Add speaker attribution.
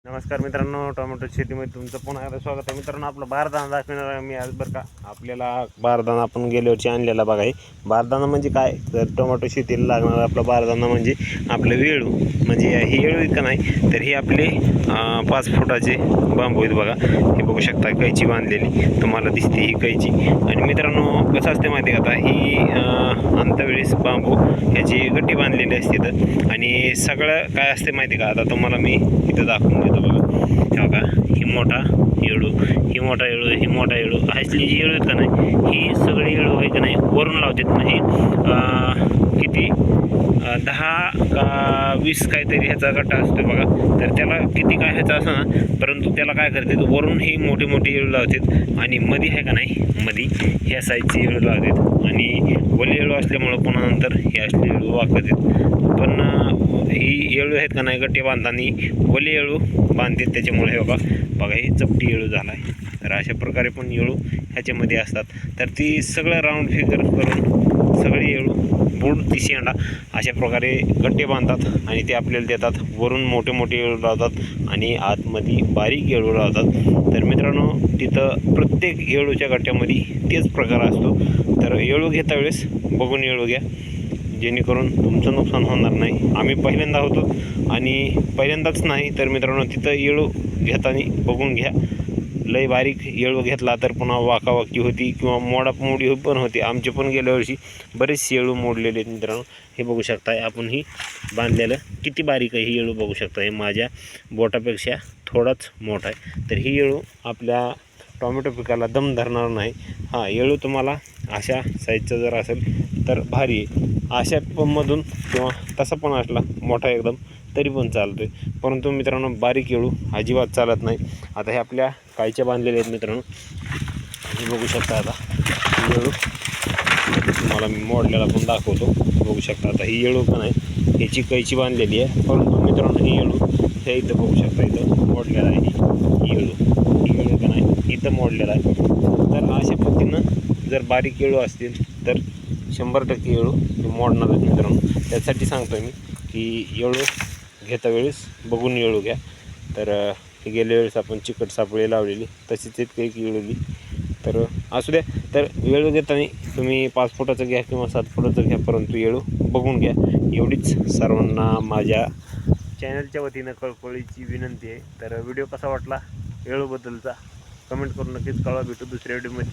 Speaker 1: नमस्कार मित्रांनो, टोमॅटो शेतीमध्ये तुमचं पुन्हा एकदा स्वागत आहे. मित्रांनो, आपलं बारदाना दाखवणार आहे मी आज. बरं का, आपल्याला बारदाना आपण गेल्या वर्षी आणलेला बघा. हे बारदाना म्हणजे काय, तर टोमॅटो शेतीला लागणार आपला बारदाना म्हणजे आपलं वेळू. म्हणजे ही वेळू का नाही, तर ही आपले 5 फुटाचे बांबू आहेत बघा. हे बघू शकता, कैची बांधलेली तुम्हाला दिसते ही कैची. आणि मित्रांनो, कसं असते माहिती आहे का, आता ही अंतवेळेस बांबू ह्याची गट्टी बांधलेली असते तर. आणि सगळं काय असते माहिती का, आता तुम्हाला मी इथं दाखवून देतो बघा. हे बघा, ही मोठा येळू, ही मोठा येळू, ही मोठा येळू. असली जी येळू का नाही, ही सगळी येळू आहे का नाही वरून लावतात. नाही किती 10 का 20 काहीतरी ह्याचा गट्टा असतो बघा. तर त्याला किती काय ह्याचा असं ना, परंतु त्याला काय करतात, वरून ही मोठी मोठी येळू लावतात आणि मध्ये आहे का नाही, मध्ये ह्या साईजची येळू लावतात. आणि वली येळू असल्यामुळं पुन्हा नंतर हे असली येळू वाकतात. पण ही येळू आहेत का नाही, गट्टे बांधताना वली येळू बांधतात, त्याच्यामुळे हे बघा ही चपटी येळू झाला आहे. तर अशा प्रकारे पण येळू ह्याच्यामध्ये असतात. तर ती सगळं राऊंड फिगर करून सगळी येळू बुड ती शेंडा अशा प्रकारे गट्टे बांधतात आणि ते आपल्याला देतात. वरून मोठे मोठे येळू लावतात आणि आतमध्ये बारीक येळू लावतात. तर मित्रांनो, तिथं प्रत्येक येळूच्या गट्ट्यामध्ये तेच प्रकार असतो. तर येळू घेता वेळेस बघून येळू घ्या, जेणेकरून तुमचं नुकसान होणार नाही. आम्ही पहिल्यांदा होतो आणि पहिल्यांदाच नाही, तर मित्रांनो तिथं येळू घेताना बघून घ्या. लय बारीक येळू घेतला तर पुन्हा वाकावाकी होती किंवा मोडामोडी पण होती. आमचे पण गेल्या वर्षी बरेचसे येळू मोडलेले आहेत मित्रांनो. हे बघू शकताय आपण, ही बांधलेलं किती बारीक आहे ही येळू बघू शकता. हे माझ्या बोटापेक्षा थोडाच मोठा आहे. तर ही येळू आपल्या टोमॅटो पिकाला दम धरणार नाही. हां, येळू तुम्हाला अशा साईजचा जर असेल तर भारी आहे. अशा मधून किंवा तसा पण असला मोठा एकदम तरी पण चालतो आहे. परंतु मित्रांनो, बारीक येळू अजिबात चालत नाही. आता हे आपल्या कायच्या बांधलेले आहेत मित्रांनो. हे बघू शकता. आता येळू तुम्हाला मी मोडलेला पण दाखवतो. बघू शकता, आता ही येळू पण आहे, ह्याची कैची बांधलेली आहे. परंतु मित्रांनो, ही येळू हे इथं बघू शकता, इथं मोडलेला आहे. ही येळू का नाही, इथं मोडलेला आहे. तर अशा पद्धतीनं जर बारीक येळू असतील तर 100% येळू मोडणार आहेत मित्रांनो. त्यासाठी सांगतो मी की येळू घेता वेळेस बघून येळू घ्या. तर गेल्या वेळेस आपण चिकट सापळी लावलेली तशीच एक येळूली. तर असू द्या, तर येळू घेताना तुम्ही 5 फुटाचं घ्या किंवा 7 फुटाचं घ्या, परंतु येळू बघून घ्या. एवढीच सर्वांना माझ्या चॅनलच्या वतीनं कळकळीची विनंती आहे. तर व्हिडिओ कसा वाटला येळूबद्दलचा कमेंट करून नक्कीच कळवा. भेटू दुसऱ्या व्हिडिओमध्ये.